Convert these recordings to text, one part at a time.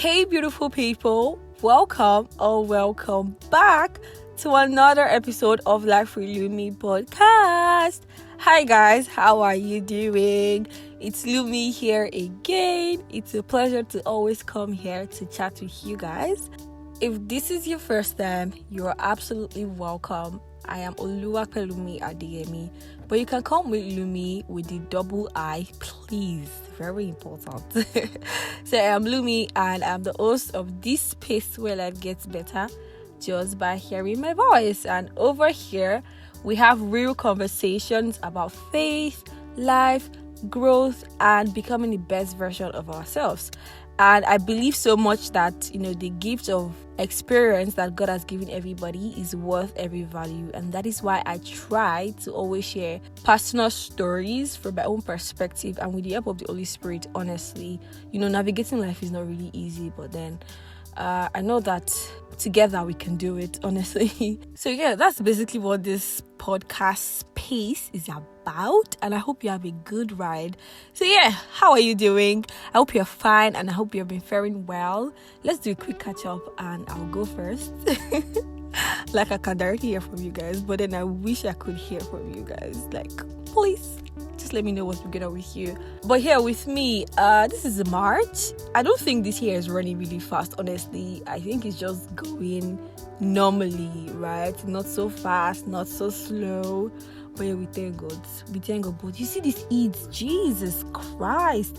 Hey, beautiful people, welcome or welcome back to another episode of Life with Lumi podcast. Hi, guys, how are you doing? It's Lumi here again. It's a pleasure to always come here to chat with you guys. If this is your first time, you are absolutely welcome. I am Oluwapelumi Adeyemi, but you can call me Lumi with the double I, please. Very important. So I am Lumi, and I'm the host of this space where life gets better just by hearing my voice. And over here, we have real conversations about faith, life, growth, and becoming the best version of ourselves. And I believe so much that, the gift of experience that God has given everybody is worth every value. And that is why I try to always share personal stories from my own perspective. And with the help of the Holy Spirit, honestly, navigating life is not really easy. But then I know that together we can do it, honestly. So yeah, that's basically what this podcast space is about, and I hope you have a good ride. So yeah, how are you doing? I hope you're fine, and I hope you've been faring well. Let's do a quick catch up, and I'll go first. Like, I can directly hear from you guys, but then I wish I could hear from you guys. Like, please just let me know what's going on with you. But here with me, this is March. I don't think this year is running really fast, honestly. I think it's just going normally, right? Not so fast, not so slow. But yeah, we thank God. But you see these Eids, Jesus Christ.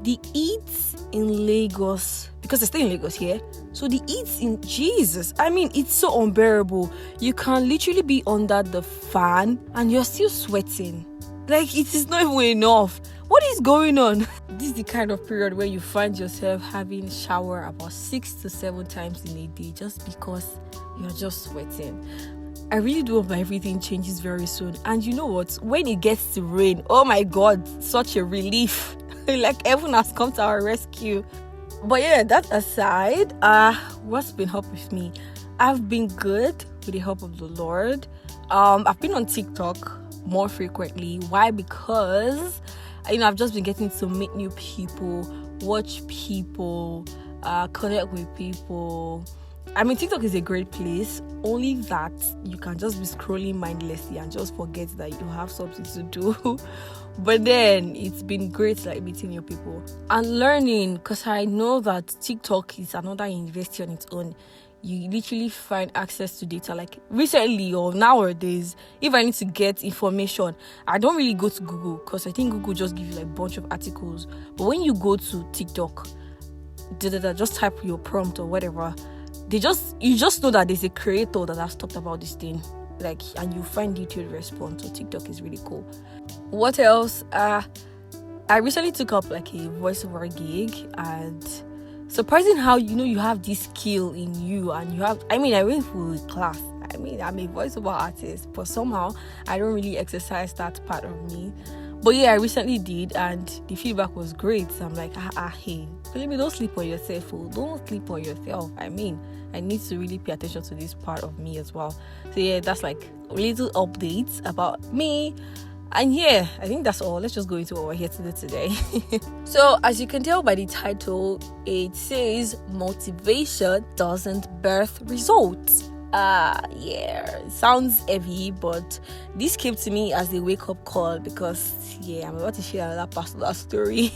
The Eids in Lagos, because I stay in Lagos here. So the Eids in Jesus, it's so unbearable. You can literally be under the fan and you're still sweating. Like, it is not even enough. What is going on? This is the kind of period where you find yourself having shower about 6 to 7 times in a day just because you're just sweating. I really do hope that everything changes very soon. And you know what? When it gets to rain, oh my God, such a relief. Like, heaven has come to our rescue. But yeah, that aside, what's been up with me? I've been good with the help of the Lord. I've been on TikTok more frequently. Why? Because I've just been getting to meet new people, watch people, connect with people. TikTok is a great place, only that you can just be scrolling mindlessly and just forget that you have something to do. But then it's been great, like, meeting new people and learning, because I know that TikTok is another university on its own. You literally find access to data. Like, recently or nowadays, if I need to get information, I don't really go to Google, because I think Google just gives you like a bunch of articles. But when you go to TikTok, just type your prompt or whatever, you just know that there's a creator that has talked about this thing, like, and you find detailed response. So TikTok is really cool. What else? I recently took up like a voiceover gig, and surprising how you have this skill in you, and you have. I went for a class. I'm a voiceover artist, but somehow I don't really exercise that part of me. But yeah, I recently did, and the feedback was great. So I'm like, hey, Philippi, don't sleep on yourself. Don't sleep on yourself. I need to really pay attention to this part of me as well. So yeah, that's like little updates about me. And yeah, I think that's all. Let's just go into what we're here to do today. So, as you can tell by the title, it says motivation doesn't birth results. It sounds heavy, but this came to me as a wake-up call, because I'm about to share another personal story.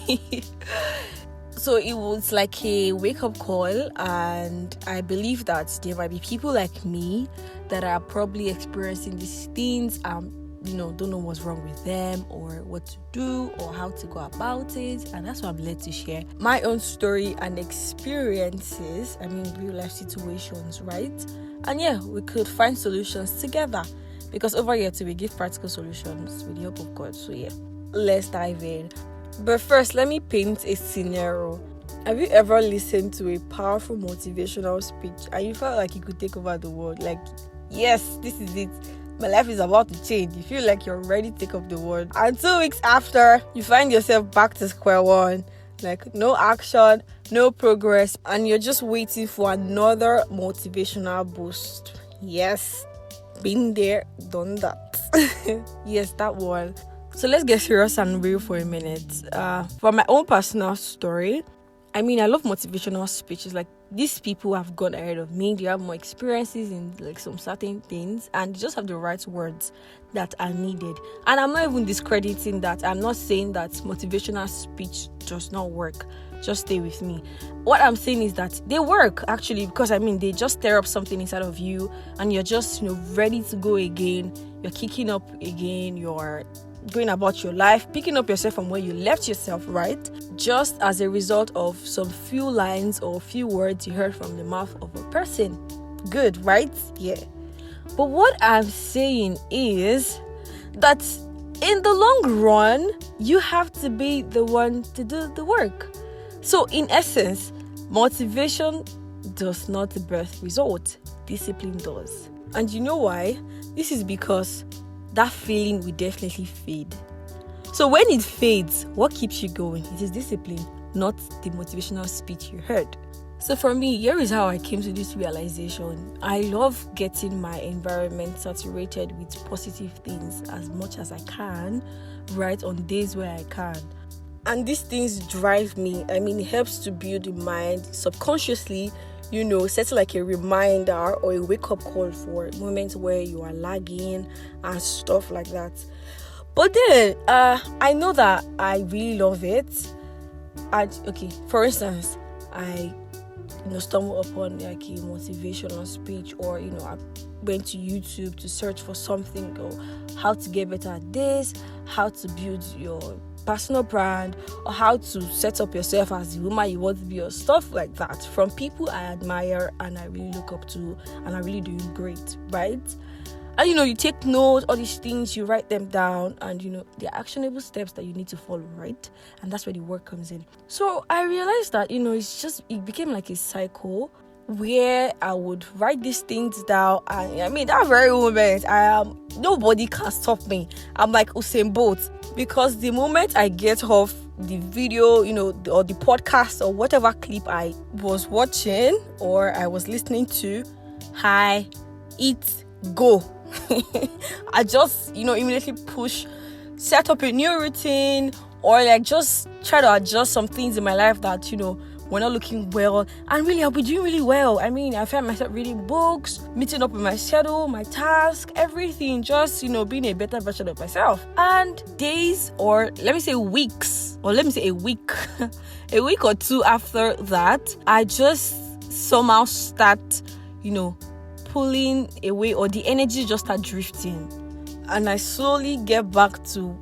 So it was like a wake-up call, and I believe that there might be people like me that are probably experiencing these things, don't know what's wrong with them or what to do or how to go about it. And that's what I'm led to share my own story and experiences, real life situations, right? And yeah, we could find solutions together, because over here we give practical solutions with the help of God. So yeah, let's dive in. But first, let me paint a scenario. Have you ever listened to a powerful motivational speech and you felt like you could take over the world? Like, yes, this is it. My life is about to change. You feel like you're ready to take up the world. And 2 weeks after, you find yourself back to square one. Like, no action, no progress, and you're just waiting for another motivational boost. Yes, been there, done that. Yes, that one. So let's get serious and real for a minute. For my own personal story, I mean, I love motivational speeches. Like, these people have gone ahead of me. They have more experiences in like some certain things, and they just have the right words that are needed. And I'm not even discrediting that. I'm not saying that motivational speech does not work. Just stay with me. What I'm saying is that they work, actually, because I mean, they just stir up something inside of you, and you're just, ready to go again. You're kicking up again. You're going about your life, picking up yourself from where you left yourself, right? Just as a result of some few lines or few words you heard from the mouth of a person. Good, right? Yeah. But what I'm saying is that in the long run, you have to be the one to do the work. So in essence, motivation does not birth result. Discipline does. And you know why? This is because that feeling will definitely fade. So when it fades, what keeps you going? It is discipline, not the motivational speech you heard. So for me, here is how I came to this realization. I love getting my environment saturated with positive things as much as I can, right, on days where I can. And these things drive me. I mean, it helps to build the mind subconsciously, set like a reminder or a wake-up call for moments where you are lagging and stuff like that. But then, I know that I really love it. And, okay, for instance, I, stumble upon like a motivational speech, or, I went to YouTube to search for something, or how to get better at this, how to build your personal brand, or how to set up yourself as the woman you want to be, or stuff like that, from people I admire and I really look up to and are really doing great, right? And you take note, all these things, you write them down, and they're actionable steps that you need to follow, right? And that's where the work comes in. So I realized that it became like a cycle where I would write these things down, and I mean, that very moment, nobody can stop me. I'm like Usain Bolt, because the moment I get off the video, or the podcast or whatever clip I was watching or I was listening to, go. I just, immediately set up a new routine, or like just try to adjust some things in my life that, were not looking well. And really, I'll be doing really well. I mean, I found myself reading books, meeting up with my schedule, my task, everything, just, being a better version of myself. And days, or let me say weeks, or let me say a week, a week or two after that, I just somehow start, pulling away, or the energy just start drifting. And I slowly get back to,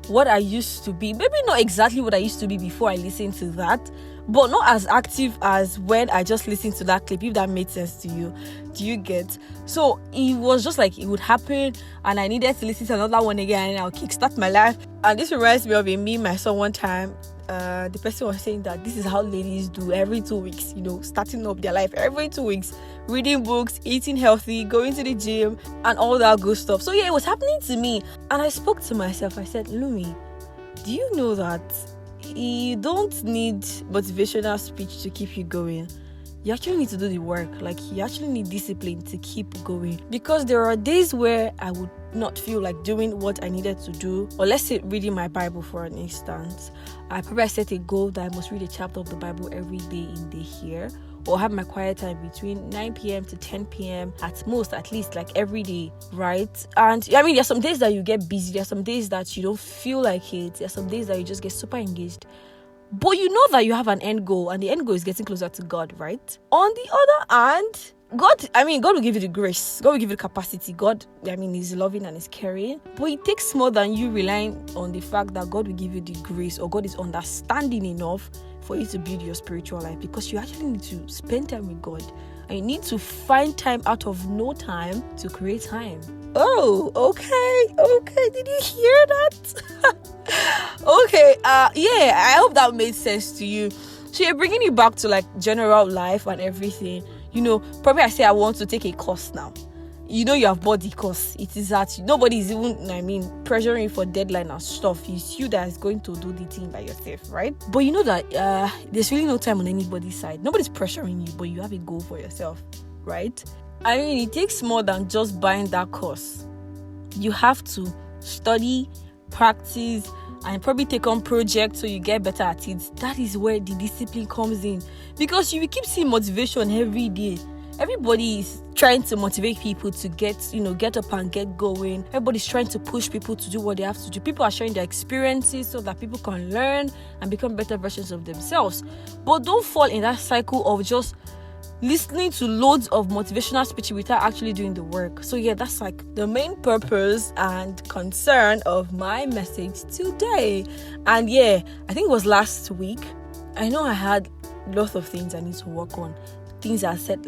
what I used to be. Maybe not exactly what I used to be before I listened to that, but not as active as when I just listened to that clip, if that made sense to you. Do you get? So it was just like it would happen, and I needed to listen to another one again, and I'll kickstart my life. And this reminds me of a meme I saw one time. The person was saying that this is how ladies do every 2 weeks, starting up their life every 2 weeks, reading books, eating healthy, going to the gym, and all that good stuff. So yeah, it was happening to me, and I spoke to myself. I said, Lumi, do you know that you don't need motivational speech to keep you going? You actually need to do the work. Like, you actually need discipline to keep going. Because there are days where I would not feel like doing what I needed to do. Or let's say reading my Bible, for an instance. I probably set a goal that I must read a chapter of the Bible every day in the year. Or have my quiet time between 9 p.m. to 10 p.m. at most, at least, like every day, right? And I mean, there's some days that you get busy. There's some days that you don't feel like it. There's some days that you just get super engaged. But you know that you have an end goal, and the end goal is getting closer to God, right? On the other hand, God will give you the grace. God will give you the capacity. God, is loving and is caring. But it takes more than you relying on the fact that God will give you the grace, or God is understanding enough for you to build your spiritual life, because you actually need to spend time with God. And you need to find time out of no time to create time. Oh, okay. Did you hear that? Okay, I hope that made sense to you. So you're bringing it back to like general life and everything. Probably I say I want to take a course now. You have bought the course. It is that nobody is even, pressuring you for deadline and stuff. It's you that is going to do the thing by yourself, right? But you know that there's really no time on anybody's side. Nobody's pressuring you, but you have a goal for yourself, right? It takes more than just buying that course. You have to study, practice, and probably take on projects so you get better at it. That is where the discipline comes in, because you will keep seeing motivation every day. Everybody is trying to motivate people to get up and get going. Everybody's trying to push people to do what they have to do. People are sharing their experiences so that people can learn and become better versions of themselves. But don't fall in that cycle of just listening to loads of motivational speeches without actually doing the work. So yeah, that's like the main purpose and concern of my message today. And yeah, I think it was last week. I know I had lots of things I need to work on. Things I set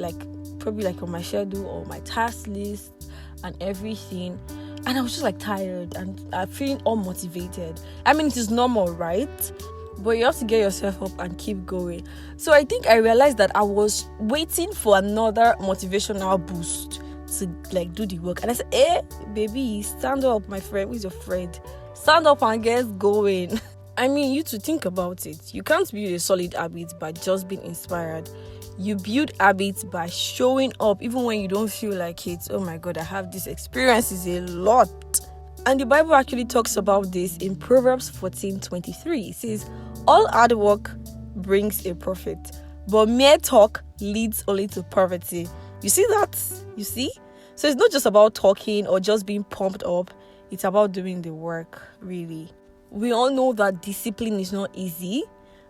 probably on my schedule or my task list and everything. And I was just tired and I'm feeling unmotivated. I mean, it is normal, right? But you have to get yourself up and keep going. So I think I realized that I was waiting for another motivational boost to do the work. And I said, hey, baby, stand up, my friend. Who's your friend? Stand up and get going. I mean, you to think about it. You can't build a solid habit by just being inspired. You build habits by showing up even when you don't feel like it. Oh my God, I have this experience is a lot. And the Bible actually talks about this in Proverbs 14:23. It says, all hard work brings a profit, but mere talk leads only to poverty. You see that? You see? So it's not just about talking or just being pumped up. It's about doing the work, really. We all know that discipline is not easy,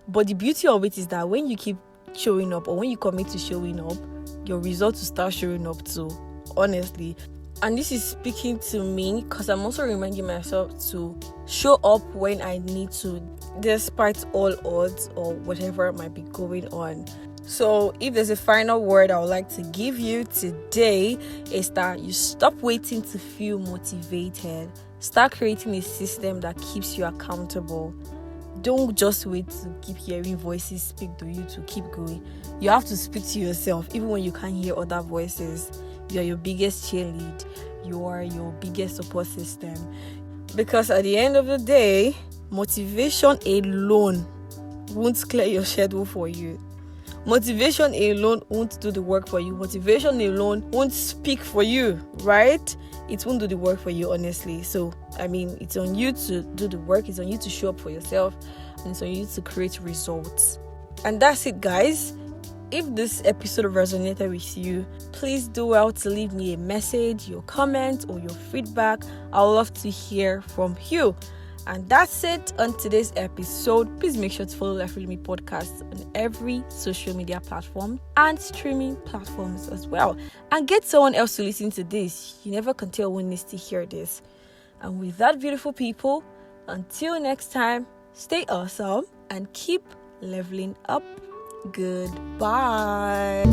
but the beauty of it is that when you keep showing up or when you commit to showing up, your results will start showing up too, honestly. And this is speaking to me because I'm also reminding myself to show up when I need to, despite all odds or whatever might be going on. So if there's a final word I would like to give you today, is that you stop waiting to feel motivated. Start creating a system that keeps you accountable. Don't just wait to keep hearing voices speak to you to keep going. You have to speak to yourself even when you can't hear other voices. You are your biggest cheerlead. You are your biggest support system. Because at the end of the day, motivation alone won't clear your schedule for you. Motivation alone won't do the work for you. Motivation alone won't speak for you, right? It won't do the work for you, honestly. So, I mean, it's on you to do the work. It's on you to show up for yourself. And it's on you to create results. And that's it, guys. If this episode resonated with you, please do well to leave me a message, your comment, or your feedback. I would love to hear from you. And that's it on today's episode. Please make sure to follow Life with Me podcast on every social media platform and streaming platforms as well. And get someone else to listen to this. You never can tell who needs to hear this. And with that, beautiful people, until next time, stay awesome and keep leveling up. Goodbye.